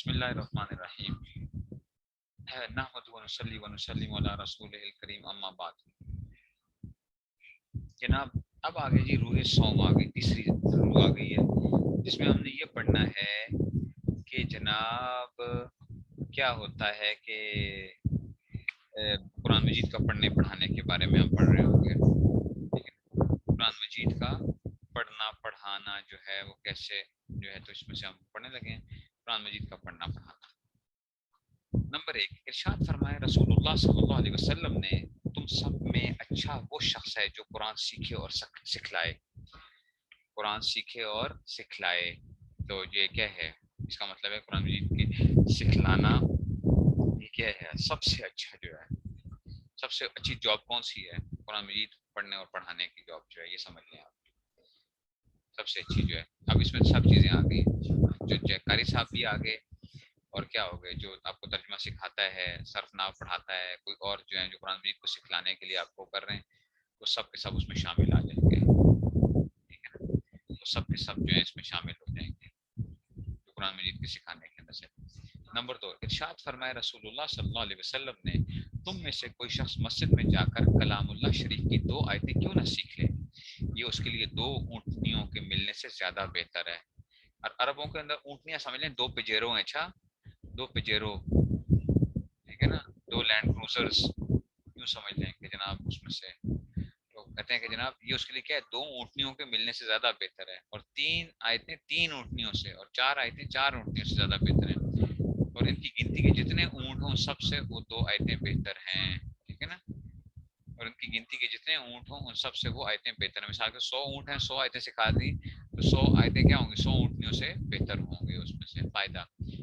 بسم اللہ الرحمن الرحیم نحمد ونصلی ونسلم علی رسول الکریم اما بعد. جناب اب آگے جی روح صوم آ گئی، تیسری روح آ گئی ہے جس میں ہم نے یہ پڑھنا ہے کہ جناب کیا ہوتا ہے کہ قرآن مجید کا پڑھنے پڑھانے کے بارے میں ہم پڑھ رہے ہوں گے. قرآن مجید کا پڑھنا پڑھانا جو ہے وہ کیسے جو ہے تو اس میں سے ہم پڑھنے لگے ہیں. قرآن مجید کا پڑھنا پڑھانا. نمبر 1، ارشاد فرمائے رسول اللہ صلی اللہ علیہ وسلم نے، تم سب میں اچھا وہ شخص ہے جو قرآن سیکھے اور سکھلائے. قرآن سیکھے اور سکھلائے تو یہ کیا ہے؟ اس کا مطلب ہے قرآن مجید کے سکھلانا یہ کیا ہے؟ سب سے اچھا جو ہے، سب سے اچھی جاب کون سی ہے؟ قرآن مجید پڑھنے اور پڑھانے کی جاب جو ہے، یہ سمجھ لیں آپ سب سے اچھی جو ہے. اب اس میں سب چیزیں آ گئی، جو قاری صاحب بھی آ گئے اور کیا ہو گئے، جو آپ کو ترجمہ سکھاتا ہے، صرف ناو پڑھاتا ہے، کوئی اور جو ہے جو قرآن مجید کو سکھلانے کے لیے آپ کو کر رہے ہیں، وہ سب کے سب اس میں شامل آ جائیں گے. ٹھیک ہے نا، وہ سب کے سب جو ہے اس میں شامل ہو جائیں گے جو قرآن مجید کے سکھانے کے اندر سے. نمبر 2، ارشاد فرمائے رسول اللہ صلی اللہ علیہ وسلم نے، تم میں سے کوئی شخص مسجد میں جا کر کلام اللہ شریف کی 2 آیتیں کیوں نہ سیکھ لے، یہ اس کے لیے 2 اونٹنیوں کے ملنے سے زیادہ بہتر ہے. اور عربوں کے اندر اونٹنیاں سمجھ لیں 2 پجیرو ہیں. اچھا 2 پجیرو، ٹھیک ہے نا، 2 لینڈ کروزرز یوں سمجھ لیں کہ جناب اس میں سے تو کہتے ہیں کہ جناب یہ اس کے لیے کیا ہے، 2 اونٹنیوں کے ملنے سے زیادہ بہتر ہے. اور 3 آیتیں 3 اونٹنیوں سے، اور 4 آیتیں 4 اونٹنیوں سے زیادہ بہتر ہیں. اور ان کی گنتی کے جتنے اونٹ ہوں سب سے وہ 2 آیتیں بہتر ہیں. ٹھیک ہے نا، اور ان کی گنتی کے جتنے اونٹ ہوں ان سب سے وہ آیتیں بہتر ہیں. مثال کے 100 اونٹ ہیں، 100 آیتیں سکھا دی تو 100 آیتیں کیا ہوں گی؟ 100 اونٹنیوں سے بہتر ہوں گے. اس میں سے فائدہ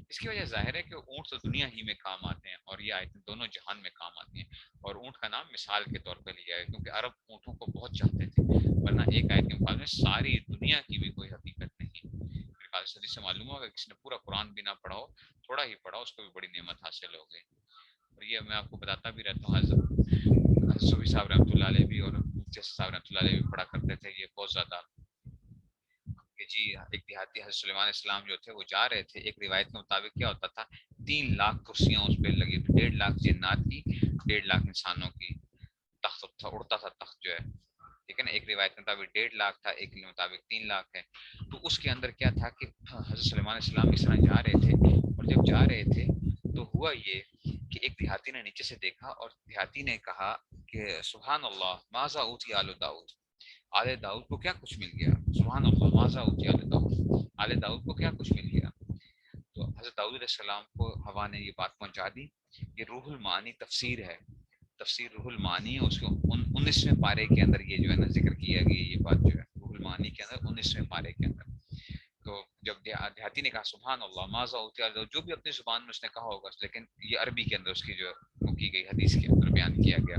اس کی وجہ ظاہر ہے کہ اونٹ تو دنیا ہی میں کام آتے ہیں اور یہ آیتیں دونوں جہان میں کام آتی ہیں. اور اونٹ کا نام مثال کے طور پہ لیا ہے کیونکہ عرب اونٹوں کو بہت چاہتے تھے، ورنہ ایک آیت کے مقابلے میں ساری دنیا کی بھی کوئی حقیقت نہیں. میرے خیال سے معلوم ہوگا کسی نے پورا قرآن بھی نہ پڑھا ہو، تھوڑا ہی پڑھا اس کو بھی بڑی نعمت حاصل ہو گئی. اور یہ میں آپ کو بتاتا بھی رہتا ہوں، حضرت صوفی صاحب رحمۃ اللہ علیہ بھی اور مفتی صاحب رحمۃ اللہ علیہ بھی پڑھا کرتے تھے یہ بہت زیادہ. کہ جی ایک دیہاتی حضرت سلیمان علیہ السلام جو تھے وہ جا رہے تھے، ایک روایت کے مطابق کیا ہوتا تھا، 3 لاکھ کرسیاں اس پہ لگی تھی، 1.5 لاکھ جنات کی، 1.5 لاکھ انسانوں کی. تخت تھا، اڑتا تھا تخت جو ہے، ٹھیک ہے نا. ایک روایت کے مطابق 1.5 لاکھ تھا، ایک کے مطابق 3 لاکھ ہے. تو اس کے اندر کیا تھا کہ حضرت سلیمان علیہ السلام اس طرح جا رہے تھے، اور جب جا رہے تھے تو ہوا یہ کہ ایک دیہاتی نے نیچے سے دیکھا اور دیہاتی نے کہا کہ سبحان اللہ ماذا اوتی آل داؤد، آل داؤد کو کیا کچھ مل گیا. سبحان اللہ ماذا اوتی آل داؤد، آل داؤد کو کیا کچھ مل گیا. تو حضرت داؤد علیہ السلام کو ہوا نے یہ بات پہنچا دی. یہ روح المعانی تفسیر ہے، تفسیر روح المعانی ہے، اس کو 19ویں پارے کے اندر یہ جو ہے نا ذکر کیا گیا یہ بات جو ہے روح المعانی کے اندر 19ویں پارے کے اندر. تو جب دیہاتی نے کہا سبحان اللہ ماذا اوتی آل داؤد، جو بھی اپنی زبان میں اس نے کہا ہوگا، لیکن یہ عربی کے اندر اس کی جو وہ کی گئی حدیث کے اندر بیان کیا گیا.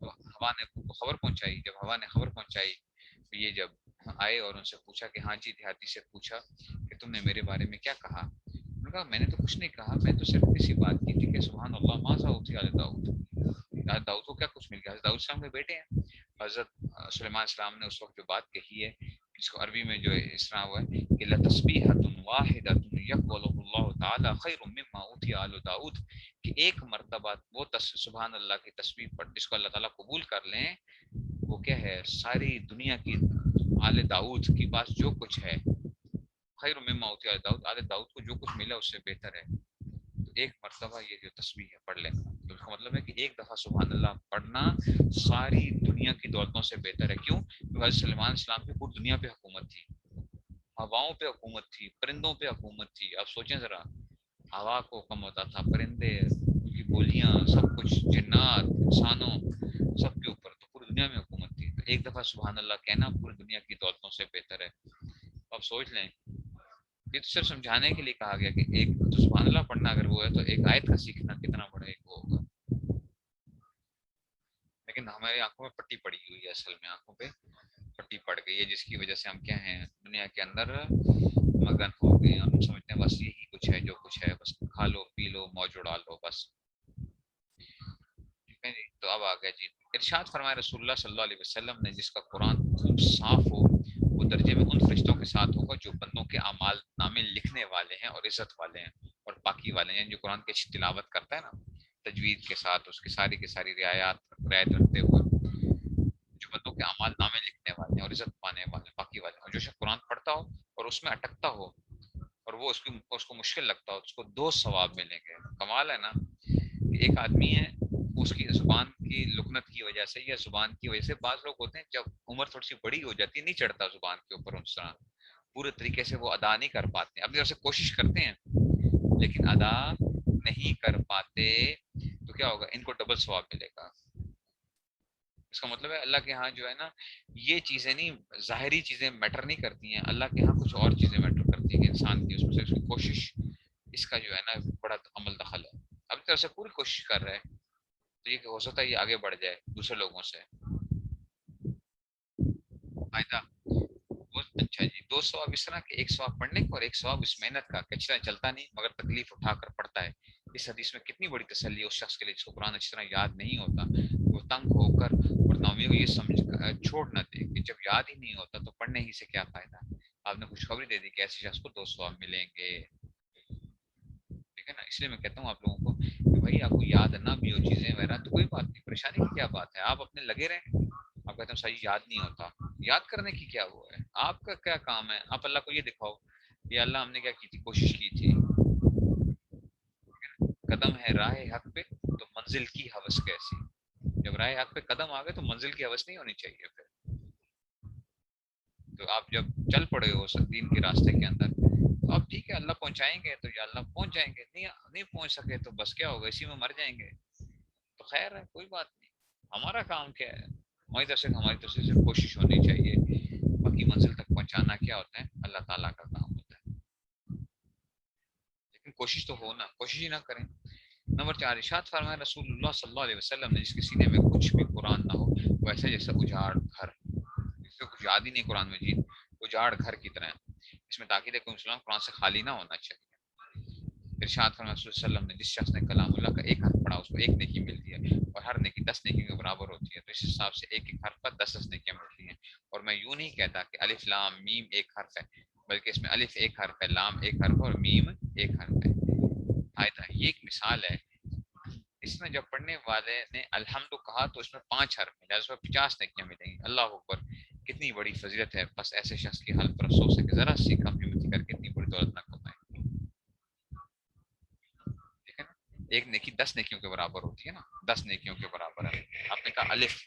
تو ہوا نے خبر پہنچائی. جب ہوا نے خبر پہنچائی تو یہ جب آئے اور ان سے پوچھا کہ ہاں جی، دیہاتی سے پوچھا کہ تم نے میرے بارے میں کیا کہا. انہوں نے کہا میں نے تو کچھ نہیں کہا، میں تو صرف اسی بات کی تھی کہ سبحان اللہ ماذا اوتی آل داؤد، داؤد کو کیا کچھ مل گیا. حضرت داؤد السلام کے بیٹے ہیں. حضرت سلیمان السلام نے اس وقت جو بات کہی ہے اس کو عربی میں جو اس طرح ہوا ہے کہ لتسبیحۃ واحدۃ یقبلہ اللہ تعالی خیر مما اوتی آل داؤد، کہ ایک مرتبہ وہ سبحان اللہ کی تسبیح پڑھ جس کو اللہ تعالیٰ قبول کر لیں، وہ کیا ہے ساری دنیا کی آل داؤد کی پاس جو کچھ ہے، خیر مما اوتی آل داؤد، آل داؤد کو جو کچھ ملا اس سے بہتر ہے. تو ایک مرتبہ یہ جو تسبیح ہے پڑھ لیں. تو اس کا مطلب ہے کہ ایک دفعہ سبحان اللہ پڑھنا ساری دنیا کی دولتوں سے بہتر ہے. کیوں؟ کیونکہ حضرت سلیمان السلام کی پوری دنیا پہ حکومت تھی، ہواؤں پہ حکومت تھی، پرندوں پہ حکومت تھی. آپ سوچیں ذرا، ہوا کو حکم ہوتا تھا، پرندے ان کی بولیاں سب کچھ، جنات انسانوں سب کے اوپر، تو پوری دنیا میں حکومت تھی. تو ایک دفعہ سبحان اللہ کہنا پوری دنیا کی دولتوں سے بہتر ہے. آپ سوچ لیں، یہ تو صرف سمجھانے کے لیے کہا گیا کہ ایک تو سبحان اللہ پڑھنا اگر وہ ہے تو ایک آیت کا سیکھنا کتنا بڑا ایک وہ ہوگا. لیکن ہماری آنکھوں میں پٹی پڑی ہوئی ہے، اصل میں آنکھوں پہ پٹی پڑ گئی ہے، جس کی وجہ سے ہم کیا ہیں دنیا کے اندر مگن ہو گئے ہیں. ہم سمجھتے ہیں بس یہی کچھ ہے جو کچھ ہے، بس کھا لو پی لو موج اڑا لو بس. ٹھیک ہے جی. تو اب آ گیا جی ارشاد فرمائے رسول اللہ صلی اللہ علیہ وسلم نے، جس کا قرآن خوب صاف ہو وہ درجے میں ان فرشتوں کے ساتھ ہوگا جو بندوں کے اعمال نامے لکھنے والے ہیں اور عزت والے ہیں اور پاکی والے ہیں. جو قرآن کی اچھی تلاوت کرتا ہے نا تجوید کے ساتھ, اس کی ساری رعایت رکھتے ہوئے, جو بندوں کے اعمال نامے لکھنے والے ہیں اور عزت پانے والے پاکی والے ہیں, اور جو شخص قرآن پڑھتا ہو اور اس میں اٹکتا ہو اور وہ اس کو مشکل لگتا ہو, تو اس کو 2 ثواب ملیں گے. کمال ہے نا. ایک آدمی ہے, اس کی زبان کی لکنت کی وجہ سے یا زبان کی وجہ سے, بعض لوگ ہوتے ہیں جب عمر تھوڑی سی بڑی ہو جاتی ہے نہیں چڑھتا زبان کے اوپر اس طرح پورے طریقے سے وہ ادا نہیں کر پاتے, اپنی طرف سے کوشش کرتے ہیں لیکن ادا نہیں کر پاتے, تو کیا ہوگا, ان کو ڈبل ثواب ملے گا. اس کا مطلب ہے اللہ کے ہاں جو ہے نا یہ چیزیں نہیں, ظاہری چیزیں میٹر نہیں کرتی ہیں, اللہ کے ہاں کچھ اور چیزیں میٹر کرتی ہیں کہ انسان کی اس میں سے اس کی کوشش, اس کا جو ہے نا بڑا عمل دخل ہے. اب طرف سے پوری کوشش کر رہے ہیں تو یہ ہو سکتا ہے یہ آگے بڑھ جائے دوسرے لوگوں سے فائدہ. اچھا جی, 2 ثواب اس طرح کے, 1 ثواب پڑھنے کا اور 1 ثواب اس محنت کا, کچرا چلتا نہیں مگر تکلیف اٹھا کر پڑتا ہے. اس حدیث میں کتنی بڑی تسلی ہے اس شخص کے لیے جس کو قرآن اچھی طرح یاد نہیں ہوتا, وہ تنگ ہو کر اور نامی کو یہ سمجھ چھوڑ نہ دے کہ جب یاد ہی نہیں ہوتا تو پڑھنے ہی سے کیا فائدہ. آپ نے خوشخبری دے دی کہ ایسے شخص کو 2 ثواب ملیں گے. ٹھیک ہے نا, اس لیے میں کہتا ہوں آپ لوگوں کو کہ بھائی آپ کو یاد نہ بھی ہو چیزیں وغیرہ تو کوئی بات نہیں, پریشانی کی کیا بات ہے, آپ اپنے لگے رہیں. آپ کہتے ہیں صحیح یاد نہیں ہوتا, یاد کرنے کی کیا وہ ہے, آپ کا کیا کام ہے, آپ اللہ کو یہ دکھاؤ کہ اللہ ہم نے کیا کی تھی, کوشش کی تھی. قدم ہے راہ حق پہ تو منزل کی ہوس کیسی, جب راہ حق پہ قدم آ گئے تو منزل کی ہوس نہیں ہونی چاہیے. پھر تو آپ جب چل پڑے ہو دین کے راستے کے اندر تو آپ ٹھیک ہے اللہ پہنچائیں گے تو یا اللہ پہنچ جائیں گے, نہیں پہنچ سکے تو بس کیا ہوگا, اسی میں مر جائیں گے تو خیر ہے, کوئی بات نہیں. ہمارا کام کیا ہے, ہماری طرف سے صرف کوشش ہونی چاہیے, باقی منزل تک پہنچانا کیا ہوتا ہے اللہ تعالیٰ کا کام ہوتا ہے. لیکن کوشش تو ہو نا, کوشش ہی نہ کریں. نمبر 4, ارشاد فرمایا رسول اللہ صلی اللہ علیہ وسلم نے, جس کے سینے میں کچھ بھی قرآن نہ ہو وہ ایسا جیسا اجاڑ گھر, جس کو کچھ یاد ہی نہیں قرآن مجید, اجاڑ گھر کی طرح ہے. اس میں تاکید ہے کہ مسلمان قرآن سے خالی نہ ہونا چاہیے. ارشاد فرمایا رسول اللہ علیہ وسلم نے, جس شخص نے کلام اللہ کا 1 حرف پڑھا اس کو 1 نیکی ملتی ہے, اور ہر نیکی 10 نیکی کے برابر ہوتی ہے. تو اس حساب سے 1 حرف پر 10 نیکیاں ملتی ہیں. اور میں یوں نہیں کہتا کہ الف لام میم 1 حرف ہے, بلکہ اس میں الف 1 حرف ہے, لام 1 حرف ہے اور میم 1 حرف ہے. یہ ایک مثال ہے. اس میں جب پڑھنے والے نے الحمد کہا تو اس میں 5 حرف ملے, اس میں 50 نیکیاں ملیں گی. اللہ اکبر, کتنی بڑی فضیلت ہے. بس ایسے شخص کی حال پر افسوس ہے کہ ذرا سی کم ہمت کر کے اتنی بڑی دولت نہ کمائے. ٹھیک ہے نا, 1 نیکی 10 نیکیوں کے برابر ہوتی ہے نا, 10 نیکیوں کے برابر ہے. آپ نے کہا الف,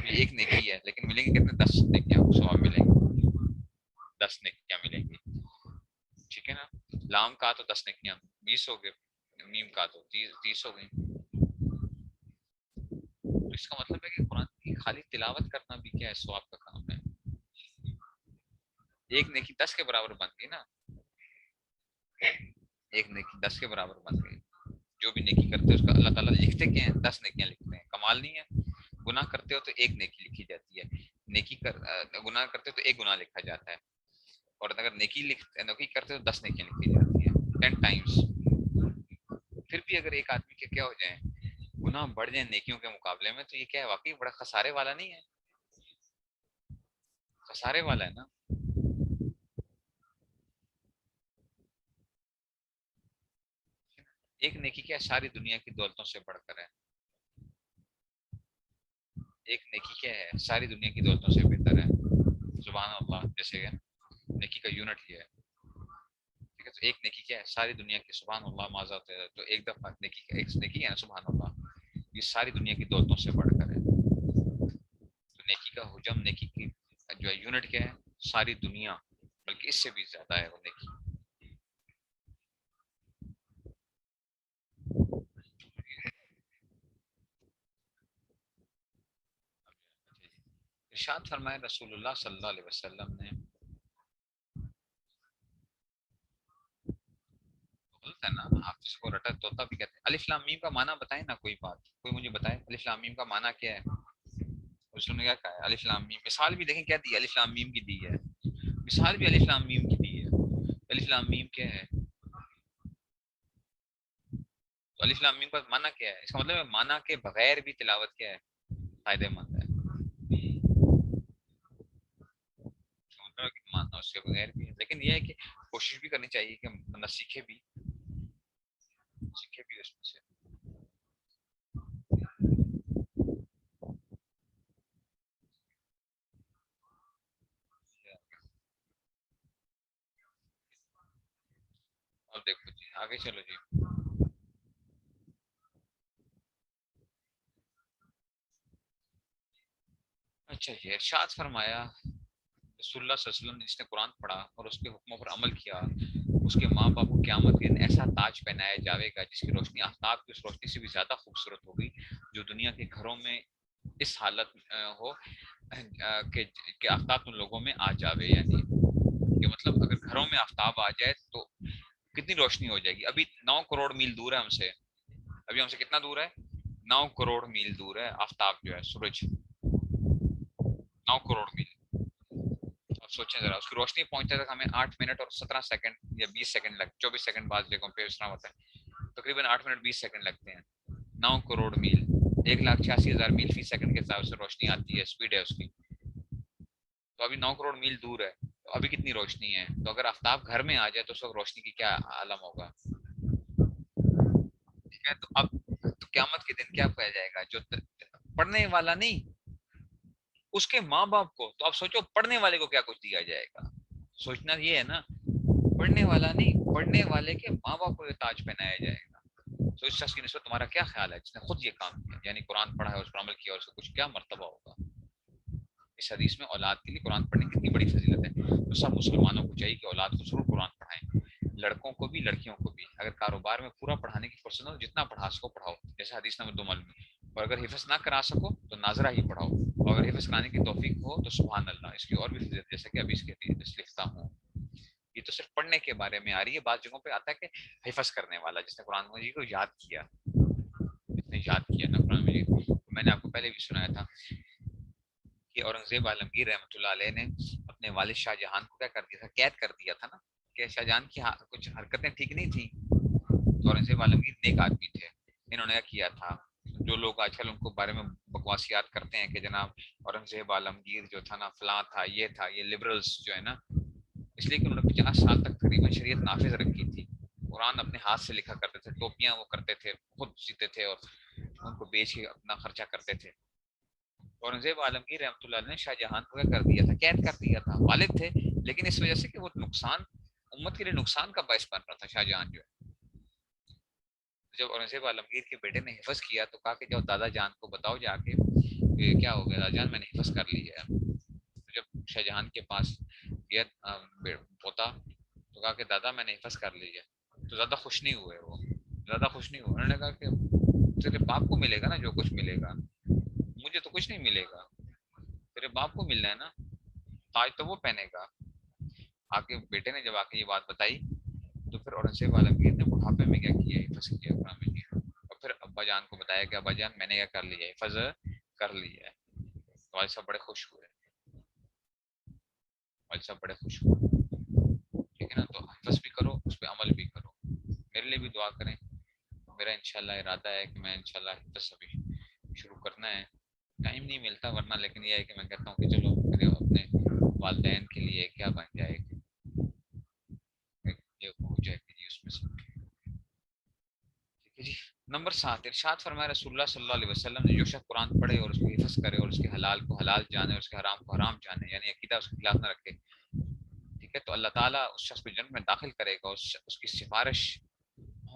یہ 1 نیکی ہے لیکن ملیں گے کتنے, 10 نیکیاں ثواب ملیں گے, 10 نیکیاں ملیں گی. ٹھیک ہے نا, لام کا تو 10 نیکیاں 20 ہو گئے, میم کا تو 30 ہو گئی. تو اس کا مطلب ہے کہ قرآن کی خالی تلاوت کرنا بھی کیا ہے, ثواب کا کام ہے. 1 نیکی 10 کے برابر بن گئی نا, 1 نیکی 10 کے برابر بن گئی. جو بھی نیکی کرتے ہیں اس کا اللہ تعالیٰ لکھتے کیا ہیں, 10 نیکیاں لکھتے ہیں. کمال نہیں ہے. گناہ کرتے ہو تو 1 نیکی لکھی جاتی ہے, گناہ کرتے ہو تو 1 گناہ لکھا جاتا ہے, اور اگر نیکی کرتے ہو 10 نیکیاں لکھی جاتی ہیں 10 ٹائمس. پھر بھی اگر ایک آدمی کے کیا ہو جائیں, گناہ بڑھ جائیں نیکیوں کے مقابلے میں, تو یہ کیا ہے, واقعی بڑا خسارے والا نہیں ہے, خسارے والا ہے نا. 1 نیکی کیا ہے, ساری دنیا کی دولتوں سے بڑھ کر ہے. 1 نیکی کیا ہے, ساری دنیا کی دولتوں سے بہتر ہے. سبحان اللہ, جیسے کہ نیکی کا یونٹ یہ ہے. ٹھیک ہے, تو 1 نیکی کیا ہے, ساری دنیا کی, سبحان اللہ معذ ہوتا ہے, تو 1 دفعہ ایک نیکی ہے نا, سبحان اللہ, یہ ساری دنیا کی دولتوں سے بڑھ کر ہے. تو نیکی کا حجم, نیکی کی جو ہے یونٹ کیا ہے, ساری دنیا, بلکہ اس سے بھی زیادہ ہے وہ نیکی. ارشاد فرمائے رسول اللہ صلی اللہ علیہ وسلم نے, غلط ہے نا, آپ جس کو رٹا توتا بھی کہتے ہیں. الف لام میم کا معنی بتائیں نا, کوئی بات, کوئی مجھے بتائے الف لام میم کا معنی کیا ہے. اس نے کیا کہا ہے, الف لام میم, مثال بھی دیکھیں کیا دی ہے, الف لام میم کی دی ہے, مثال بھی الف لام میم کی دی ہے. الف لام میم کیا ہے, تو الف لام میم کا معنی کیا ہے, اس کا مطلب ہے معنی کے بغیر بھی تلاوت کیا ہے, فائدہ مند ہے. ماننا اس کے بغیر بھی ہے، لیکن یہ ہے کہ کوشش بھی کرنی چاہیے کہ بندہ سیکھے بھی اس میں سے. اب دیکھو جی آگے چلو جی. اچھا جی، ارشاد فرمایا رسول اللہ صلی اللہ علیہ وسلم نے جس نے قرآن پڑھا اور اس کے حکموں پر عمل کیا، اس کے ماں باپ کو قیامت کے دن ایسا تاج پہنایا جاوے گا جس کی روشنی آفتاب کی اس روشنی سے بھی زیادہ خوبصورت ہوگی جو دنیا کے گھروں میں اس حالت ہو کہ آفتاب ان لوگوں میں آ جاوے. یعنی کہ مطلب اگر گھروں میں آفتاب آ جائے تو کتنی روشنی ہو جائے گی. ابھی 9 کروڑ میل دور ہے ہم سے، ابھی ہم سے کتنا دور ہے؟ 9 کروڑ میل دور ہے آفتاب جو ہے، سورج 9 کروڑ میل. اب سوچیں ذرا، اس کی روشنی پہنچتے تک ہمیں 8 منٹ اور 17 سیکنڈ یا 20 سیکنڈ 24 سیکنڈ بعض جگہوں پہ اس طرح ہوتا ہے، تقریباً 8 منٹ 20 سیکنڈ لگتے ہیں. 9 کروڑ میل، 1,86,000 میل فی سیکنڈ کے حساب سے روشنی آتی ہے، اسپیڈ ہے اس کی. تو ابھی 9 کروڑ میل دور ہے، تو ابھی کتنی روشنی ہے. تو اگر آفتاب گھر میں آ جائے تو اس وقت روشنی کی کیا عالم ہوگا. ٹھیک ہے، تو اب تو قیامت کے دن کیا کہا جائے گا؟ جو پڑھنے والا نہیں، اس کے ماں باپ کو، تو اب سوچو پڑھنے والے کو کیا کچھ دیا جائے گا. سوچنا یہ ہے نا، پڑھنے والا نہیں، پڑھنے والے کے ماں باپ کو یہ تاج پہنایا جائے گا. تو اس شخص کی نسبت تمہارا کیا خیال ہے جس نے خود یہ کام کیا، یعنی قرآن پڑھا ہے، اس پر عمل کیا، اور اس کو کچھ کیا مرتبہ ہوگا. اس حدیث میں اولاد کے لیے قرآن پڑھنے کی کتنی بڑی فضیلت ہے. تو سب مسلمانوں کو چاہیے کہ اولاد کو ضرور قرآن پڑھائیں، لڑکوں کو بھی لڑکیوں کو بھی. اگر کاروبار میں پورا پڑھانے کی فرصت ہو جتنا پڑھا سکو پڑھاؤ، جیسے حدیث نمبر 2 معلوم ہے. اور اگر حفظ نہ کرا سکو تو ناظرہ ہی پڑھاؤ، اور اگر حفظ کرانے کی توفیق ہو تو سبحان اللہ، اس کی اور بھی فضیلت جیسا کہ ابھی اس کے لکھتا ہوں. یہ تو صرف پڑھنے کے بارے میں آ رہی ہے. بعض جگہوں پہ آتا ہے کہ حفظ کرنے والا، جس نے قرآن مجید کو یاد کیا، جس نے یاد کیا نا قرآن مجید. میں نے آپ کو پہلے بھی سنایا تھا کہ اورنگزیب عالمگیر رحمۃ اللہ علیہ نے اپنے والد شاہ جہان کو کیا کر دیا تھا؟ قید کر دیا تھا نا، کہ شاہ جہان کی کچھ حرکتیں ٹھیک نہیں تھیں. تو اورنگزیب عالمگیر نیک آدمی تھے، انہوں نے کیا تھا. جو لوگ آج کل ان کو بارے میں بکواسیات کرتے ہیں کہ جناب اورنگزیب عالمگیر جو تھا نا فلاں تھا، یہ لبرلز جو ہے نا، اس لیے کہ انہوں نے 50 سال تک تقریباً شریعت نافذ رکھی تھی. قرآن اپنے ہاتھ سے لکھا کرتے تھے، ٹوپیاں وہ کرتے تھے، خود سیتے تھے اور ان کو بیچ کے اپنا خرچہ کرتے تھے. اورنگزیب عالمگیر رحمۃ اللہ علیہ نے شاہ جہان کو کیا کر دیا تھا؟ قید کر دیا تھا. والد تھے لیکن اس وجہ سے کہ وہ نقصان، امت کے لیے نقصان کا باعث بن رہا تھا شاہ جہان جو ہے. جب اورنگزیب عالمگیر کے بیٹے نے حفظ کیا تو کہا کہ جب دادا جان کو بتاؤ جا کے کہ کیا ہو گیا دادا جان، میں نے حفظ کر لی ہے. تو جب شاہ جہان کے پاس گیا پوتا تو کہا کہ دادا میں نے حفظ کر لی ہے. تو زیادہ خوش نہیں ہوئے، وہ زیادہ خوش نہیں ہوئے. انہوں نے کہا کہ تیرے باپ کو ملے گا نا جو کچھ ملے گا، مجھے تو کچھ نہیں ملے گا. تیرے باپ کو ملنا ہے نا، تاج تو وہ پہنے گا. آگے بیٹے نے جب آ کے یہ بات بتائی تو پھر اورنگزیب عالمگیر نے بڑھاپے میں کیا کیا؟ حفظ کیا قرآن مجید. اور پھر ابا جان کو بتایا کہ ابا جان میں نے کیا کر لیا ہے؟ حفظ کر لیا ہے. تو والد صاحب بڑے خوش ہوئے، والد صاحب بڑے خوش ہوئے. ٹھیک ہے نا، تو حفظ بھی کرو، اس پہ عمل بھی کرو. میرے لیے بھی دعا کریں. میرا انشاءاللہ ارادہ ہے کہ میں انشاءاللہ حفظ ابھی شروع کرنا ہے. ٹائم نہیں ملتا ورنہ، لیکن یہ ہے کہ میں کہتا ہوں کہ چلو میرے اپنے والدین کے لیے کیا بن جائے گی، یہ ہو جائے گی جی اس میں سے. ٹھیک ہے جی. نمبر 7، ارشاد فرمایا رسول اللہ صلی اللہ علیہ وسلم نے جو شخص قرآن پڑھے اور اس کو حفظ کرے اور اس کے حلال کو حلال جانے اور اس کے حرام کو حرام جانے، یعنی عقیدہ اس کے خلاف نہ رکھے، ٹھیک ہے، تو اللہ تعالیٰ اس شخص کو جنت میں داخل کرے گا. اس کی سفارش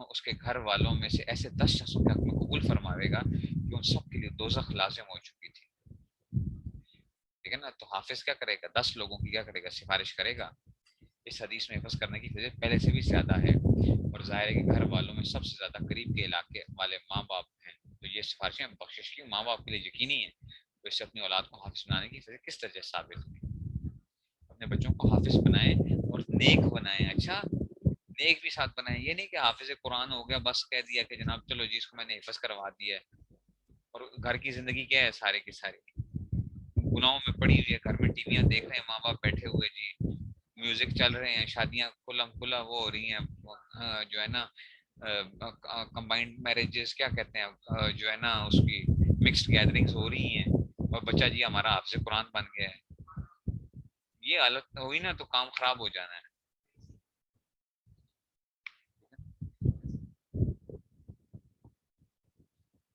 اس کے گھر والوں میں سے ایسے 10 شخصوں کے حق میں قبول فرماوے گا کہ ان سب کے لیے دوزخ لازم ہو چکی تھی. ٹھیک ہے نا. تو حافظ کیا کرے گا؟ 10 لوگوں کی کیا کرے گا؟ سفارش کرے گا. اس حدیث میں حفظ کرنے کی فضیلت پہلے سے بھی زیادہ ہے، اور ظاہر ہے کہ گھر والوں میں سب سے زیادہ قریب کے علاقے والے ماں باپ ہیں. تو یہ سفارشیں بخشش کی ماں باپ کے لیے یقینی ہیں. تو اس سے اپنی اولاد کو حافظ بنانے کی فضیلت کس طرح ثابت ہوئی؟ اپنے بچوں کو حافظ بنائیں اور نیک بنائیں. اچھا، نیک بھی ساتھ بنائیں. یہ نہیں کہ حافظ قرآن ہو گیا بس کہہ دیا کہ جناب چلو جی اس کو میں نے حفظ کروا دیا ہے، اور گھر کی زندگی کیا ہے؟ سارے کی ساری گناہوں میں پڑی ہوئی ہے. گھر میں ٹی ویاں دیکھ رہے ہیں ماں باپ بیٹھے ہوئے جی، میوزک چل رہے ہیں، شادیاں کھلم کھلا وہ ہو رہی ہیں جو ہے نا، کمبائنڈ میرجز کیا کہتے ہیں جو ہے نا، اس کی مکسڈ گیدرنگز ہو رہی ہیں، اور بچہ جی ہمارا حافظ قرآن بن گیا ہے. یہ حالت ہوئی نا تو کام خراب ہو جانا ہے.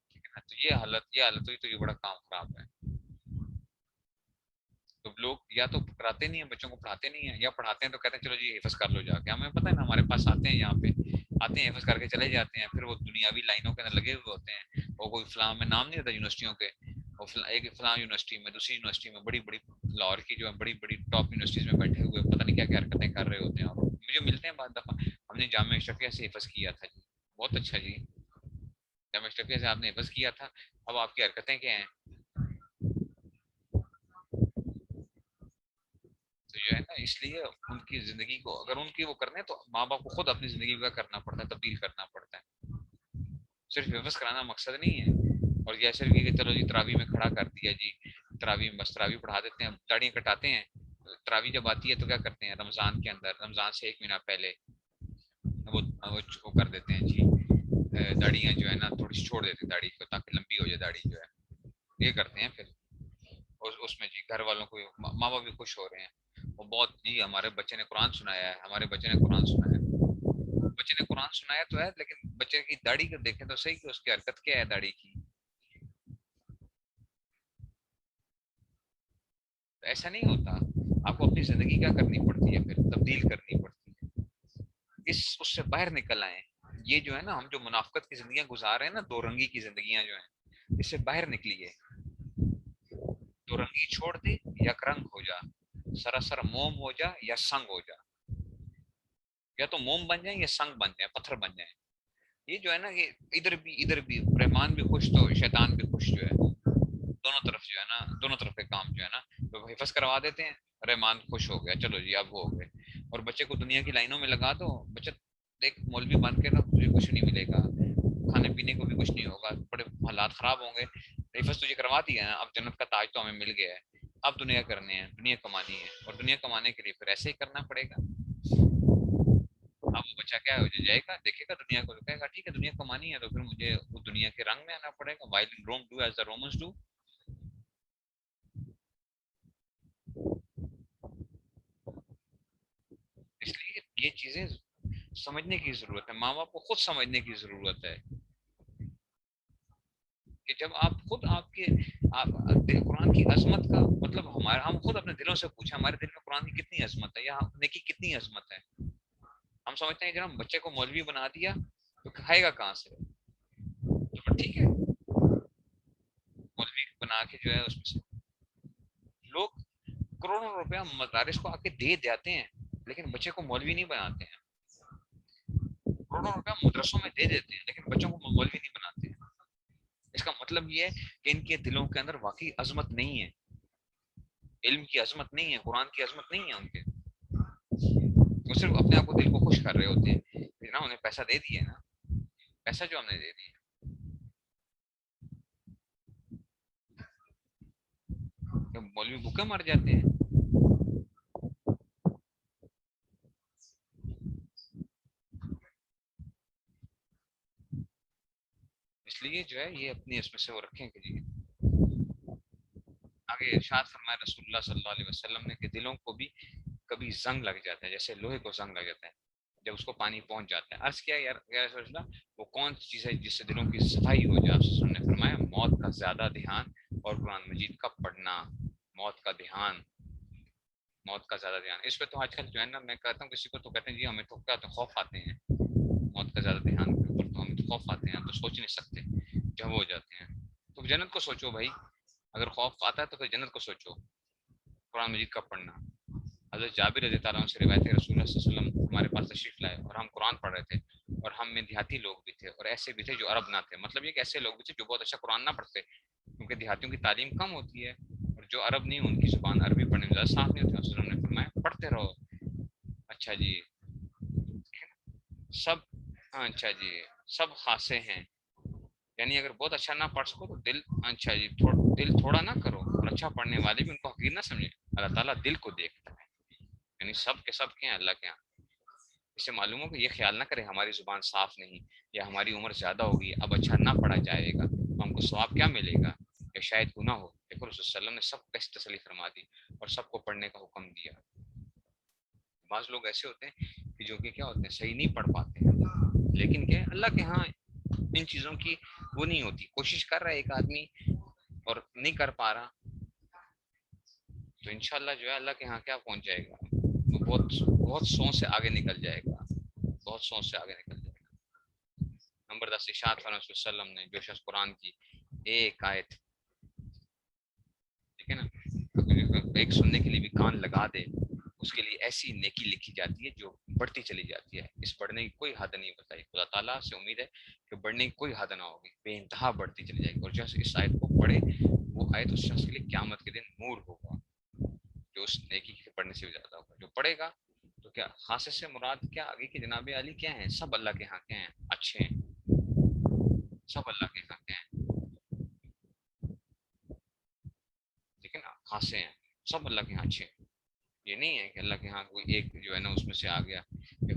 ٹھیک ہے نا, تو یہ حالت ہوئی تو یہ بڑا کام خراب ہے. تو لوگ یا تو کراتے نہیں ہیں, بچوں کو پڑھاتے نہیں ہیں, یا پڑھاتے ہیں تو کہتے ہیں چلو جی حفظ کر لو جا کے. ہمیں پتہ ہے نا, ہمارے پاس آتے ہیں یہاں پہ, آتے ہیں حفظ کر کے چلے جاتے ہیں, پھر وہ دنیاوی لائنوں کے اندر لگے ہوئے ہوتے ہیں. وہ کوئی فلاں میں نام نہیں رہتا یونیورسٹیوں کے, ایک فلاں یونیورسٹی میں, دوسری یونیورسٹی میں, بڑی بڑی لاہور کی جو ہے بڑی بڑی ٹاپ یونیورسٹیز میں بیٹھے ہوئے پتہ نہیں کیا کیا حرکتیں کر رہے ہوتے ہیں. اور مجھے ملتے ہیں بعض دفعہ, ہم نے جامعہ اشرفیہ سے حفظ کیا تھا جی, بہت اچھا جی, جامعہ اشرفیہ سے آپ نے حفظ کیا تھا, اب آپ کی حرکتیں کیا ہیں. تو جو ہے نا, اس لیے ان کی زندگی کو اگر ان کی وہ کرنے تو ماں باپ کو خود اپنی زندگی کا کرنا پڑتا ہے, تبدیل کرنا پڑتا ہے. صرف حفظ کرانا مقصد نہیں ہے. اور یہ صرف یہ کہ چلو جی تراویح میں کھڑا کر دیا جی, تراویح میں بس تراویح پڑھا دیتے ہیں, داڑیاں کٹاتے ہیں. تراویح جب آتی ہے تو کیا کرتے ہیں, رمضان کے اندر, رمضان سے 1 مہینہ پہلے وہ کر دیتے ہیں جی, داڑیاں جو ہے نا تھوڑی سی چھوڑ دیتے ہیں داڑھی کو, تاکہ لمبی ہو جائے داڑھی جو ہے, یہ کرتے ہیں. پھر اس میں جی گھر والوں کو, ماں باپ بھی خوش ہو رہے ہیں. وہ بہت جی ہمارے بچے نے قرآن سنایا ہے, ہمارے بچے نے قرآن سنایا ہے. بچے نے قرآن سنایا تو ہے, لیکن بچے کی داڑھی کو دیکھیں تو صحیح کہ اس کی حرکت کیا ہے داڑھی کی. تو ایسا نہیں ہوتا, آپ کو اپنی زندگی کیا کرنی پڑتی ہے, پھر تبدیل کرنی پڑتی ہے. اس سے باہر نکل آئیں. یہ جو ہے نا, ہم جو منافقت کی زندگیاں گزار رہے ہیں نا, دو رنگی کی زندگیاں جو ہیں, اس سے باہر نکلیے. دو رنگی چھوڑ دے, یک رنگ ہو جا, سراسر موم ہو جا یا سنگ ہو جا. یا تو موم بن جائیں یا سنگ بن جائیں, پتھر بن جائیں. یہ جو ہے نا, یہ ادھر بھی رحمان بھی خوش تو شیطان بھی خوش جو ہے, دونوں طرف جو ہے نا, دونوں طرف کے کام جو ہے نا, تو حفظ کروا دیتے ہیں, رحمان خوش ہو گیا, چلو جی اب ہو گئے. اور بچے کو دنیا کی لائنوں میں لگا دو, بچہ دیکھ مولوی بن کے نا تجھے کچھ نہیں ملے گا, کھانے پینے کو بھی کچھ نہیں ہوگا, بڑے حالات خراب ہوں گے. حفظ تجھے کروا دیا ہے نا, اب جنت کا تاج تو ہمیں مل گیا ہے, اب دنیا کرنی ہے, دنیا کمانی ہے, اور دنیا کمانے کے لیے پھر ایسے ہی کرنا پڑے گا. اب وہ بچہ کیا ہو جائے گا, دیکھے گا دنیا کو, کہے گا ٹھیک ہے دنیا کمانی ہے, تو پھر مجھے وہ دنیا کے رنگ میں آنا پڑے گا. while in Rome do as the Romans do. اس لیے یہ چیزیں سمجھنے کی ضرورت ہے, ماں باپ کو خود سمجھنے کی ضرورت ہے. کہ جب آپ خود آپ کے قرآن کی عظمت کا مطلب, ہم خود اپنے دلوں سے پوچھیں ہمارے دل میں قرآن کی کتنی عظمت ہے, یا نیکی کتنی عظمت ہے. ہم سمجھتے ہیں جب ہم بچے کو مولوی بنا دیا تو کھائے گا کہاں سے, تو ٹھیک ہے مولوی بنا کے جو ہے اس میں سے لوگ کروڑوں روپیہ مدارس کو آ کے دے جاتے ہیں, لیکن بچے کو مولوی نہیں بناتے ہیں. کروڑوں روپیہ مدرسوں میں دے دیتے ہیں, لیکن بچوں کو مولوی نہیں بناتے ہیں. اس کا مطلب یہ ہے کہ ان کے دلوں کے اندر واقعی عظمت نہیں ہے, علم کی عظمت نہیں ہے, قرآن کی عظمت نہیں ہے ان کے. وہ صرف اپنے آپ کو دل کو خوش کر رہے ہوتے ہیں کہ نا انہیں پیسہ دے دیے نا, پیسہ جو ہم نے دے دیا, مولوی بھوکے مر جاتے ہیں. اس لیے جو ہے یہ اپنی اس میں سے وہ رکھیں کہ جی آگے ارشاد فرمایا رسول اللہ صلی اللہ علیہ وسلم نے کہ دلوں کو بھی کبھی زنگ لگ جاتا ہے, جیسے لوہے کو زنگ لگ جاتا ہے جب اس کو پانی پہنچ جاتا ہے. عرض کیا یار رسول اللہ, وہ کون سی چیز ہے جس سے دلوں کی صفائی ہو جائے. آپ نے فرمایا موت کا زیادہ دھیان اور قرآن مجید کا پڑھنا. موت کا دھیان, موت کا زیادہ دھیان. اس پہ تو آج کل جو ہے نا, میں کہتا ہوں کسی کو تو کہتے ہیں جی ہمیں تو کیا تو خوف آتے ہیں, موت کا زیادہ دھیان کے اوپر تو ہمیں تو خوف آتے ہیں, ہم تو سوچ نہیں سکتے, جب ہو جاتے ہیں. تو جنت کو سوچو بھائی, اگر خوف آتا ہے تو پھر جنت کو سوچو. قرآن مجید کا پڑھنا. حضرت جابر رضی اللہ عنہ سے روایت ہے, رسول اللہ صلی اللہ علیہ وسلم ہمارے پاس تشریف لائے اور ہم قرآن پڑھ رہے تھے, اور ہم میں دیہاتی لوگ بھی تھے اور ایسے بھی تھے جو عرب نہ تھے. مطلب یہ کہ ایسے لوگ بھی تھے جو بہت اچھا قرآن نہ پڑھتے, کیونکہ دیہاتیوں کی تعلیم کم ہوتی ہے, اور جو عرب نہیں ان کی زبان عربی پڑھنے میں زیادہ صاف نہیں ہوتی. رسول اللہ نے فرمایا پڑھتے رہو. اچھا جی, سب, اچھا جی, سب خاصے ہیں. یعنی اگر بہت اچھا نہ پڑھ سکو تو دل, اچھا جی, دل تھوڑا نہ کرو, اور اچھا پڑھنے والے بھی ان کو حقیر نہ سمجھے. اللہ تعالیٰ دل کو دیکھتا ہے, یعنی سب کے سب کے ہیں اللہ کے یہاں. اس سے معلوم ہو کہ یہ خیال نہ کرے ہماری زبان صاف نہیں, یا ہماری عمر زیادہ ہوگی اب اچھا نہ پڑھا جائے گا تو ہم کو ثواب کیا ملے گا, یا شاید گناہ ہو, یا دیکھو رسول صلی اللہ علیہ وسلم نے سب کو کیسی تسلی فرما دی اور سب کو پڑھنے کا حکم دیا. بعض لوگ ایسے ہوتے ہیں کہ جو کہ کیا ہوتے ہیں صحیح نہیں پڑھ پاتے ہیں، لیکن کیا ہے اللہ کے ہاں ان چیزوں کی وہ نہیں ہوتی. کوشش کر رہا ہے ایک آدمی اور نہیں کر پا رہا تو انشاءاللہ جو ہے اللہ کے ہاں کیا پہنچ جائے گا، وہ بہت بہت سو سے آگے نکل جائے گا، بہت سو سے آگے نکل جائے گا. نمبر 10 ارشاد فرمایا رسول صلی اللہ علیہ وسلم نے جو شخص قرآن کی ایک آیت ٹھیک ہے نا ایک سننے کے لیے بھی کان لگا دے، اس کے لیے ایسی نیکی لکھی جاتی ہے جو بڑھتی چلی جاتی ہے. اس بڑھنے کی کوئی حد نہیں بتائی. خدا تعالیٰ سے امید ہے کہ بڑھنے کی کوئی حد نہ ہوگی، بے انتہا بڑھتی چلی جائے گی. اور جو اس آیت کو پڑھے وہ آیت اس شخص کے لیے قیامت کے دن نور ہوگا، جو اس نیکی کے پڑھنے سے بھی زیادہ ہوگا. جو پڑھے گا تو کیا خاصے سے مراد کیا آگے کی جناب علی کیا ہیں؟ سب اللہ کے ہاں کیا ہیں؟ اچھے ہیں. سب اللہ کے ہاں کیا ہیں؟ ٹھیک ہے نا، خاصے ہیں. سب اللہ کے ہاں اچھے ہیں. یہ نہیں ہے کہ اللہ کے ہاں کوئی ایک جو ہے نا اس میں سے آ گیا.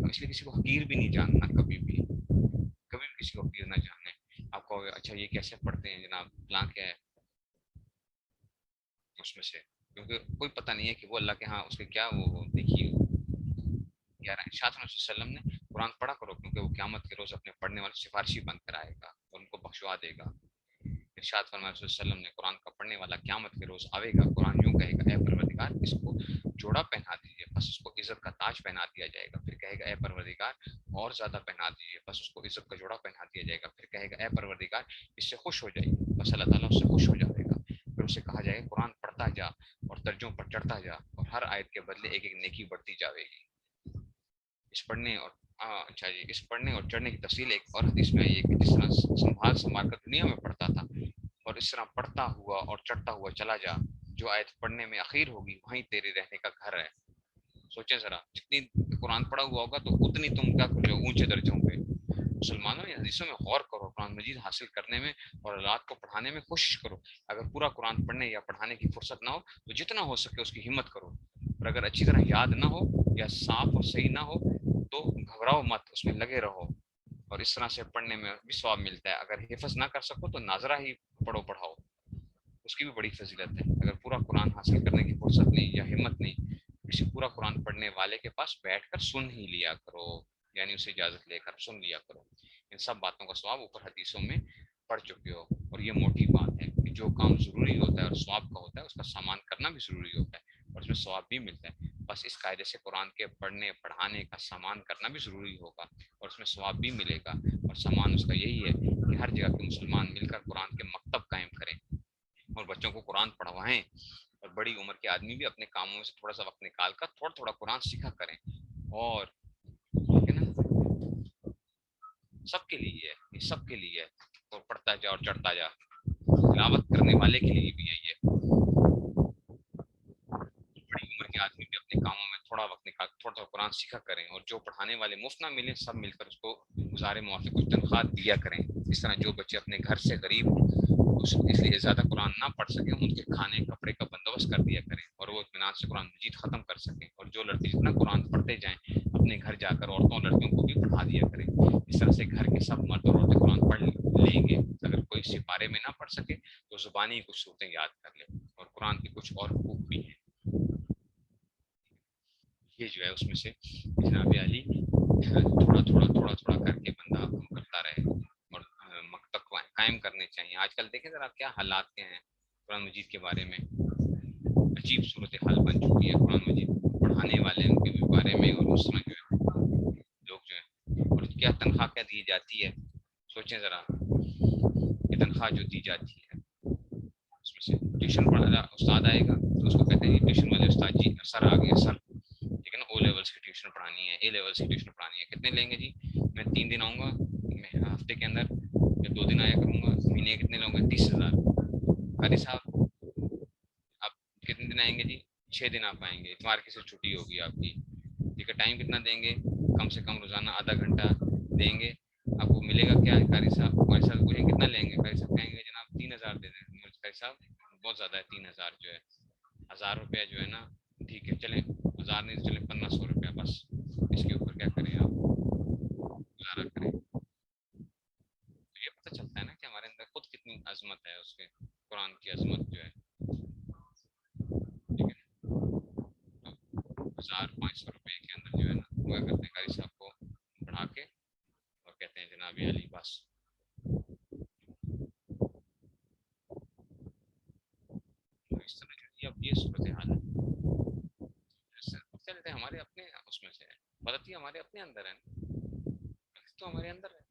اس لیے کسی کو حقیر بھی نہیں جاننا، کبھی بھی کبھی بھی کسی کو حقیر نہ جاننا. آپ کو اچھا یہ کیسے پڑھتے ہیں جناب فلاں کیا ہے اس میں سے، کیونکہ کوئی پتہ نہیں ہے کہ وہ اللہ کے ہاں اس کے کیا وہ دیکھیے. ارشاد صلی اللہ علیہ وسلم نے قرآن پڑھا کرو کیونکہ وہ قیامت کے روز اپنے پڑھنے والے سفارشی بن کر آئے گا اور ان کو بخشوا دے گا. ارشاد فرمایا رسول صلی اللہ علیہ وسلم نے قرآن کا پڑھنے والا قیامت کے روز آئے گا، قرآن یوں کہے گا اے پروردگار اس کو جوڑا پہنا دیجیے، بس اس کو عزت کا تاج پہنا دیا جائے گا. پھر کہے گا اے پروردگار اور زیادہ پہنا دیجیے، بس اس کو عزت کا جوڑا پہنا دیا جائے گا. پھر کہے گا اے پروردگار اس سے خوش ہو جائیے، بس اللہ تعالیٰ اس سے خوش ہو جائے گا. پھر اسے کہا جائے گا قرآن پڑھتا جا اور درجوں پر چڑھتا جا اور ہر آیت کے بدلے ایک ایک نیکی بڑھتی جاوے گی. اس پڑھنے اور اچھا جی اس پڑھنے اور چڑھنے کی تفصیل ایک اور حدیث میں یہ کہ جس طرح سنبھال سنبھال کر دنیا میں پڑھتا تھا اور اس طرح پڑھتا ہوا اور چڑھتا ہوا چلا جا، جو آیت پڑھنے میں اخیر ہوگی وہیں تیرے رہنے کا گھر ہے. سوچیں ذرا جتنی قرآن پڑھا ہوا ہوگا تو اتنی تم کیا کرو اونچے درجوں پہ. مسلمانوں ان حدیثوں میں غور کرو، قرآن مجید حاصل کرنے میں اور اولاد کو پڑھانے میں کوشش کرو. اگر پورا قرآن پڑھنے یا پڑھانے کی فرصت نہ ہو تو جتنا ہو سکے اس کی ہمت کرو. اور اگر اچھی طرح یاد نہ ہو یا صاف اور صحیح نہ ہو تو گھبراؤ مت، اس میں لگے رہو. اور اس طرح سے پڑھنے میں بھی ثواب ملتا ہے. اگر حفظ نہ کر سکو تو ناظرہ ہی پڑھو پڑھاؤ، اس کی بھی بڑی فضیلت ہے. اگر پورا قرآن حاصل کرنے کی فرصت نہیں یا ہمت نہیں، کسی پورا قرآن پڑھنے والے کے پاس بیٹھ کر سن ہی لیا کرو، یعنی اسے اجازت لے کر سن لیا کرو. ان سب باتوں کا ثواب اوپر حدیثوں میں پڑھ چکے ہو. اور یہ موٹی بات ہے کہ جو کام ضروری ہوتا ہے اور ثواب کا ہوتا ہے اس کا سامان کرنا بھی ضروری ہوتا ہے اور اس میں ثواب بھی ملتا ہے. بس اس قاعدے سے قرآن کے پڑھنے پڑھانے کا سامان کرنا بھی ضروری ہوگا اور اس میں ثواب بھی ملے گا. اور سامان اس کا یہی ہے کہ ہر جگہ کے مسلمان مل کر قرآن کے مکتب قائم کریں اور بچوں کو قرآن پڑھوائیں. اور بڑی عمر کے آدمی بھی اپنے کاموں میں سے تھوڑا سا وقت نکال کر تھوڑا تھوڑا قرآن سیکھا کریں. اور ٹھیک ہے نا، سب کے لیے ہے، یہ سب کے لیے ہے. اور پڑھتا جا اور چڑھتا جا. تلاوت کرنے والے کے لیے بھی یہی ہے. بڑی عمر کے آدمی بھی اپنے کاموں میں تھوڑا وقت نکال تھوڑا تھوڑا قرآن سیکھا کریں. اور جو پڑھانے والے مفت نہ ملیں سب مل کر اس کو گزارے موافق کچھ تنخواہ دیا کریں. اس طرح جو بچے اپنے گھر سے غریب اس لیے زیادہ قرآن نہ پڑھ سکیں ان کے کھانے کپڑے کا بندوبست کر دیا کریں اور وہ اطمینان سے قرآن مجید ختم کر سکیں. اور جو لڑکے جتنا قرآن پڑھتے جائیں اپنے گھر جا کر عورتوں لڑکیوں کو بھی پڑھا دیا کریں. اس طرح سے گھر کے سب مرد اور عورتیں قرآن پڑھ لیں گے. اگر کوئی سپارے میں نہ پڑھ سکے تو زبانی کچھ صورتیں یاد کر لے. اور قرآن کی کچھ اور حقوق بھی ہیں. یہ جو ہے اس میں سے جناب علی تھوڑا تھوڑا تھوڑا تھوڑا کر کے بندہ کرتا رہے اور مکتب قائم کرنے چاہیے. آج کل دیکھیں ذرا کیا حالات کے ہیں قرآن مجید کے بارے میں. عجیب صورت حال بن چکی ہے قرآن مجید پڑھانے والے ان کے بارے میں. اور اس میں جو ہے لوگ جو ہے اور کیا تنخواہ کیا دی جاتی ہے. سوچیں ذرا کہ تنخواہ جو دی جاتی ہے اس میں سے ٹیوشن پڑھا استاد آئے گا تو اس کو کہتے ہیں ٹیوشن والے استاد جی سر آ گئے سر ٹھیک ہے نا، او لیولس کی ٹیوشن پڑھانی ہے، اے لیولس کی ٹیوشن پڑھانی ہے. کتنے لیں گے جی؟ میں 3 دن آؤں گا میں ہفتے کے اندر یا 2 دن آیا کروں گا. مہینے کتنے لوں گا؟ 30,000. قاری صاحب آپ کتنے دن آئیں گے جی؟ 6 دن آپ آئیں گے. اتوار کی سے چھٹی ہوگی آپ کی. ٹھیک ہے، ٹائم کتنا دیں گے؟ کم سے کم روزانہ آدھا گھنٹہ دیں گے. آپ کو ملے گا کیا؟ قاری صاحب پوچھیں کتنا لیں گے؟ قاری صاحب کہیں گے جناب 3,000 دے دیں. قاری صاحب بہت زیادہ ہے 3,000 جو ہے. 1,000 روپیہ جو ہے نا ٹھیک ہے چلیں 1,000 نہیں چلیں 1,500 روپیہ بس. اس کے اوپر کیا کریں آپ گزارا کریں. تو یہ پتہ چلتا ہے نا کہ ہمارے اندر خود کتنی عظمت ہے اس کے قرآن کی عظمت جو ہے. غلطی ہمارے اپنے اندر ہے نا، غلطی تو ہمارے اندر ہے.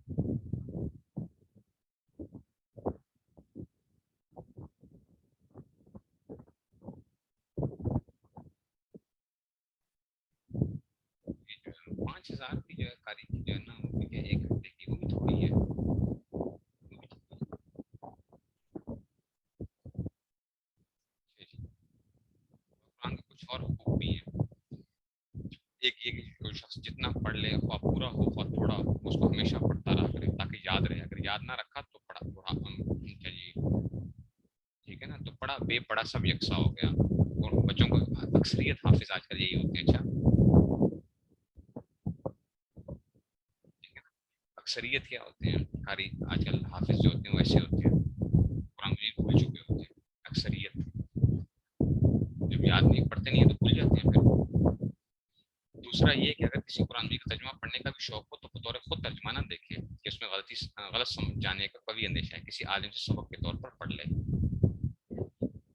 یہ جو ہے 5,000 کی جو ہے قاری کی جو ہے نا وہ بھی ایک گھنٹے کی، وہ بھی تھوڑی ہے، وہ بھی تھوڑی ہے. جی. قرآن کے کچھ اور حقوق بھی ہیں. ایک یہ کہ کوئی شخص جتنا پڑھ لے خواہ پورا ہو خواہ تھوڑا ہو، اس کو ہمیشہ پڑھتا رہا کرے تاکہ یاد رہے. اگر یاد نہ رکھا تو پڑھا تھوڑا چلیے ٹھیک ہے نا، تو پڑھا بے پڑھا سب یکساں ہو گیا. اور بچوں کو اکثریت حافظ آج کل یہی ہوتے ہیں. اچھا ٹھیک ہے نا، اکثریت کیا ہوتے ہیں قاری آج کل حافظ جو ہوتے ہیں ویسے ہوتے ہیں، قرآن مجید بھول چکے ہوتے ہیں اکثریت. جب یاد نہیں پڑھتے نہیں ہیں تو بھول جاتے ہیں پھر. دوسرا یہ کہ اگر کسی قرآن مجید کا ترجمہ پڑھنے کا بھی شوق ہو تو بطور خود ترجمہ نہ دیکھے کہ اس میں غلط سمجھ جانے کا کوئی اندیشہ ہے، کسی عالم سے سبق کے طور پر پڑھ لے.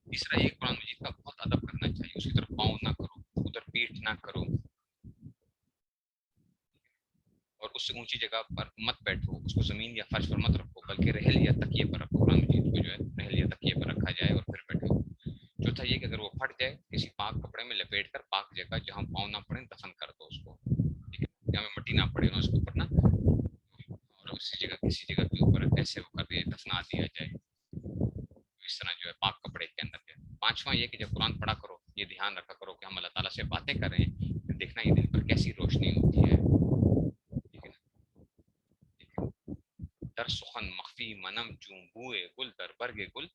تیسرا یہ قرآن مجید کا بہت ادب کرنا چاہیے، اس کی طرف پاؤں نہ کرو، ادھر پیٹھ نہ کرو، اور اس سے اونچی جگہ پر مت بیٹھو، اس کو زمین یا فرش پر مت رکھو بلکہ رحل یا تکیے پر رکھو. قرآن مجید کو جو ہے رحل یا تکیے پر رکھا جائے اور پھر بیٹھو. چوتھا یہ کہ اگر وہ پھٹ جائے کسی پاک کپڑے میں لپیٹ کر پاک جگہ جہاں پاؤں نہ پڑے دفن کر دو اس کو، ٹھیک ہے، جہاں میں مٹی نہ پڑے نا اس کے اوپر نا، اور اسی جگہ کسی جگہ کے اوپر ایسے وہ کر دیا دفنا دیا جائے. اس طرح جو ہے پاک کپڑے کے اندر جو ہے. پانچواں یہ کہ جب قرآن پڑھا کرو یہ دھیان رکھا کرو کہ ہم اللہ تعالیٰ سے باتیں کر رہے ہیں، پھر دیکھنا یہ دل پر کیسی روشنی ہوتی ہے. ٹھیک ہے نا، ٹھیک ہے. در سخن مخفی منم چوں بوئے گل در برگ گل،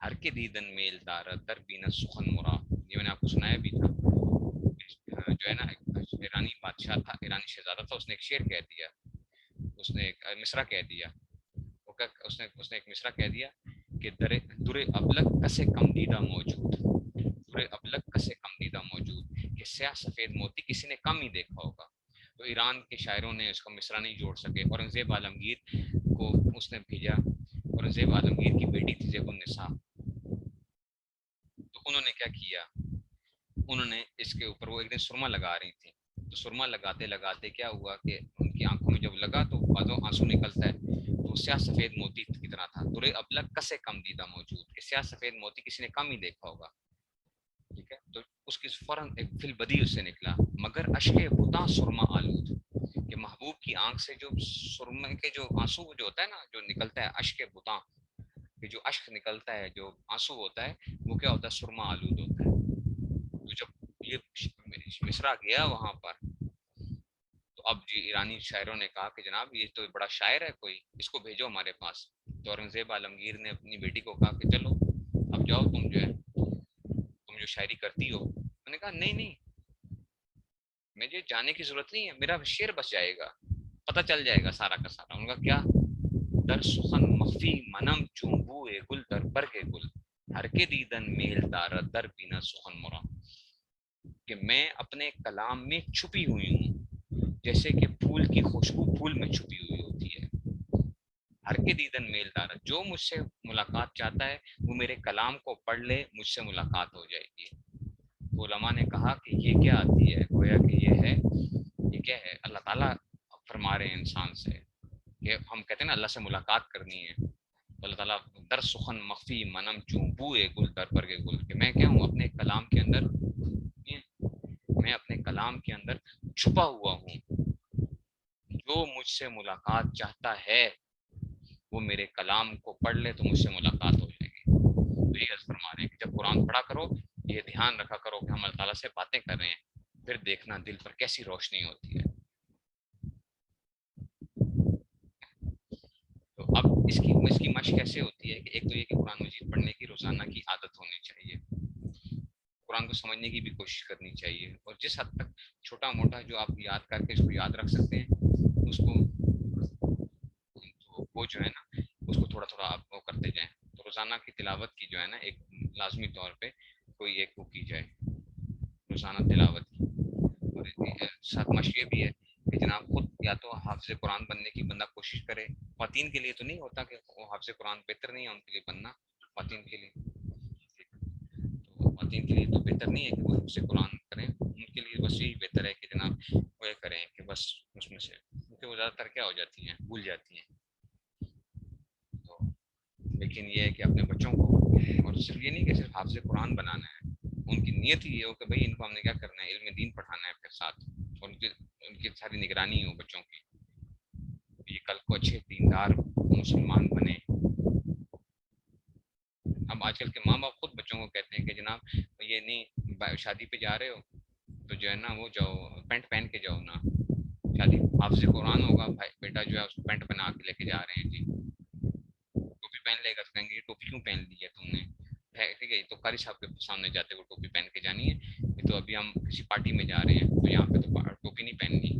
ہر کے دیدن میل دار در بینت سخن مرا. یہ میں نے آپ کو سنایا بھی تھا. جو ہے نا ایرانی بادشاہ تھا، ایرانی شہزادہ تھا، اس نے ایک شعر کہہ دیا، اس نے ایک مصرع کہہ دیا. اس نے ایک مصرع کہہ دیا کہ در ابلک کسے کم دیدہ موجود، در ابلک کسے کم دیدہ موجود، کہ سیاہ سفید موتی کسی نے کم ہی دیکھا ہوگا. تو ایران کے شاعروں نے اس کا مصرع نہیں جوڑ سکے. اورنگزیب عالمگیر کو اس نے بھیجا. اورنگزیب عالمگیر کی بیٹی تھی زیب النساء، تو انہوں نے کیا کیا، انہوں نے اس کے اوپر وہ ایک دن سرما لگا رہی تھی، تو سرما لگاتے لگاتے کیا ہوا کہ ان کی آنکھوں میں جب لگا تو بازوں آنسو نکلتا ہے، تو وہ سیاہ سفید موتی کی طرح تھا. درے ابلک کسے کم دیدہ موجود، کہ سیاہ سفید موتی کسی نے کم ہی دیکھا ہوگا. ٹھیک ہے، تو اس کی فوراً ایک فل بدی اس سے نکلا، مگر اشک بتا سرما آلود، کہ محبوب کی آنکھ سے جو سرمے کے جو آنسو جو ہوتا ہے نا، جو نکلتا ہے اشک بتا، کہ جو اشک نکلتا ہے جو آنسو ہوتا ہے وہ کیا ہوتا ہے، سرما آلود ہوتا ہے. تو جب یہ مصرع گیا وہاں پر تو اب جی ایرانی شاعروں نے کہا کہ جناب یہ تو بڑا شاعر ہے کوئی، اس کو بھیجو ہمارے پاس. تو اورنگزیب عالمگیر نے اپنی بیٹی کو کہا کہ چلو اب جاؤ تم جو ہے تم جو شاعری کرتی ہو. میں نے کہا نہیں نہیں مجھے جانے کی ضرورت نہیں ہے، میرا شعر بس جائے گا، پتہ چل جائے گا سارا کا سارا. ان کا کیا، در سخن مخفی منم چون بوئے گل در برگ گل، ہر کے دیدن میل دار در بینا سخن مرا، کہ میں اپنے کلام میں چھپی ہوئی ہوں جیسے کہ پھول کی خوشبو پھول میں چھپی ہوئی ہوتی ہے. ہر کے دیدن میل دار، جو مجھ سے ملاقات چاہتا ہے وہ میرے کلام کو پڑھ لے، مجھ سے ملاقات ہو جائے گی. تو علماء نے کہا کہ یہ کیا آتی ہے، گویا کہ یہ کیا ہے، اللہ تعالیٰ فرما رہے ہیں انسان سے کہ ہم کہتے ہیں نا اللہ سے ملاقات کرنی ہے. اللہ تعالیٰ در سخن مخفی منم چوں بوئے گل در برگ گل، کہ میں کیا ہوں اپنے کلام کے اندر، میں اپنے کلام کے اندر چھپا ہوا ہوں. جو مجھ سے ملاقات چاہتا ہے وہ میرے کلام کو پڑھ لے تو مجھ سے ملاقات ہو جائے گی. تو یہ فرما رہے ہیں کہ جب قرآن پڑھا کرو یہ دھیان رکھا کرو کہ ہم اللہ تعالیٰ سے باتیں کر رہے ہیں، پھر دیکھنا دل پر کیسی روشنی ہوتی ہے. تو اب اس کی مشق کیسے ہوتی ہے کہ ایک تو یہ کہ قرآن مجید پڑھنے کی روزانہ کی عادت ہونی چاہیے، قرآن کو سمجھنے کی بھی کوشش کرنی چاہیے، اور جس حد تک چھوٹا موٹا جو آپ یاد کر کے اس کو یاد رکھ سکتے ہیں اس کو، تو وہ جو ہے نا اس کو تھوڑا تھوڑا آپ وہ کرتے جائیں. تو روزانہ کی تلاوت کی جو ہے نا ایک لازمی طور پہ کوئی ایک وہ کی جائے روزانہ تلاوت کی. اور ساتھ مشق یہ بھی ہے کہ جناب خود یا تو حافظ قرآن بننے کی بندہ کوشش کرے. خواتین کے لیے تو نہیں ہوتا کہ وہ حافظ قرآن بہتر نہیں ہے ان کے لیے بننا، خواتین کے لیے تو خواتین کے لیے تو بہتر نہیں ہے کہ وہ حفظ قرآن کریں، ان کے لیے بس یہی بہتر ہے کہ جناب وہ کریں کہ بس اس میں سے کیونکہ وہ زیادہ تر کیا ہو جاتی ہیں، بھول جاتی ہیں. تو لیکن یہ ہے کہ اپنے بچوں کو، اور صرف یہ نہیں کہ صرف حافظ قرآن بنانا ہے، ان کی نیت ہی یہ ہو کہ بھائی ان کو ہم نے کیا کرنا ہے، علم دین پڑھانا ہے پھر ساتھ، اور ان کی ساری نگرانی ہو بچوں کی، یہ کل کو اچھے دیندار مسلمان بنے. اب آج کل کے ماں باپ خود بچوں کو کہتے ہیں کہ جناب یہ نہیں، شادی پہ جا رہے ہو تو جو ہے نا وہ جاؤ پینٹ پہن کے جاؤ نا، شادی حافظ قرآن ہوگا بھائی بیٹا جو ہے اس کو پینٹ بنا کے لے کے جا رہے ہیں جی، ٹوپی پہن لے گا تو کہیں گے یہ ٹوپی کیوں پہن لی ہے تم نے، ٹھیک ہے تو قاری صاحب کے سامنے جاتے وہ ٹوپی پہن کے جانی ہے، یہ تو ابھی ہم کسی پارٹی میں جا رہے ہیں تو یہاں پہ تو ٹوپی نہیں پہننی.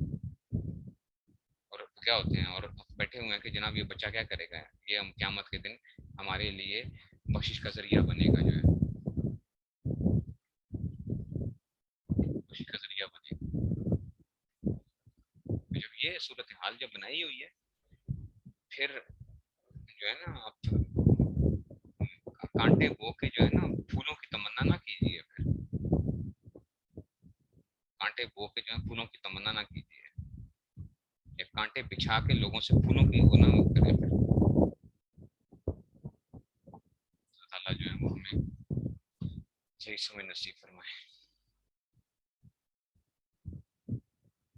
اور کیا ہوتے ہیں اور بیٹھے ہوئے ہیں کہ جناب یہ بچہ کیا کرے گا، یہ ہم قیامت کے دن ہمارے لیے بخشش کا ذریعہ بنے گا، جو ہے بخشش کا ذریعہ بنے گا. جب یہ صورتحال جب بنائی ہوئی ہے، پھر جو ہے نا آپ کانٹے بو کے جو ہے نا پھولوں کی تمنا نہ کیجیے، پھر کانٹے بو کے جو ہے پھولوں کی تمنا نہ کیجیے، یا کانٹے بچھا کے لوگوں سے پھولوں کی وہ نہ کریں. پھر اللہ تعالیٰ جو ہے وہ ہمیں صحیح سمجھ نصیب فرمائے.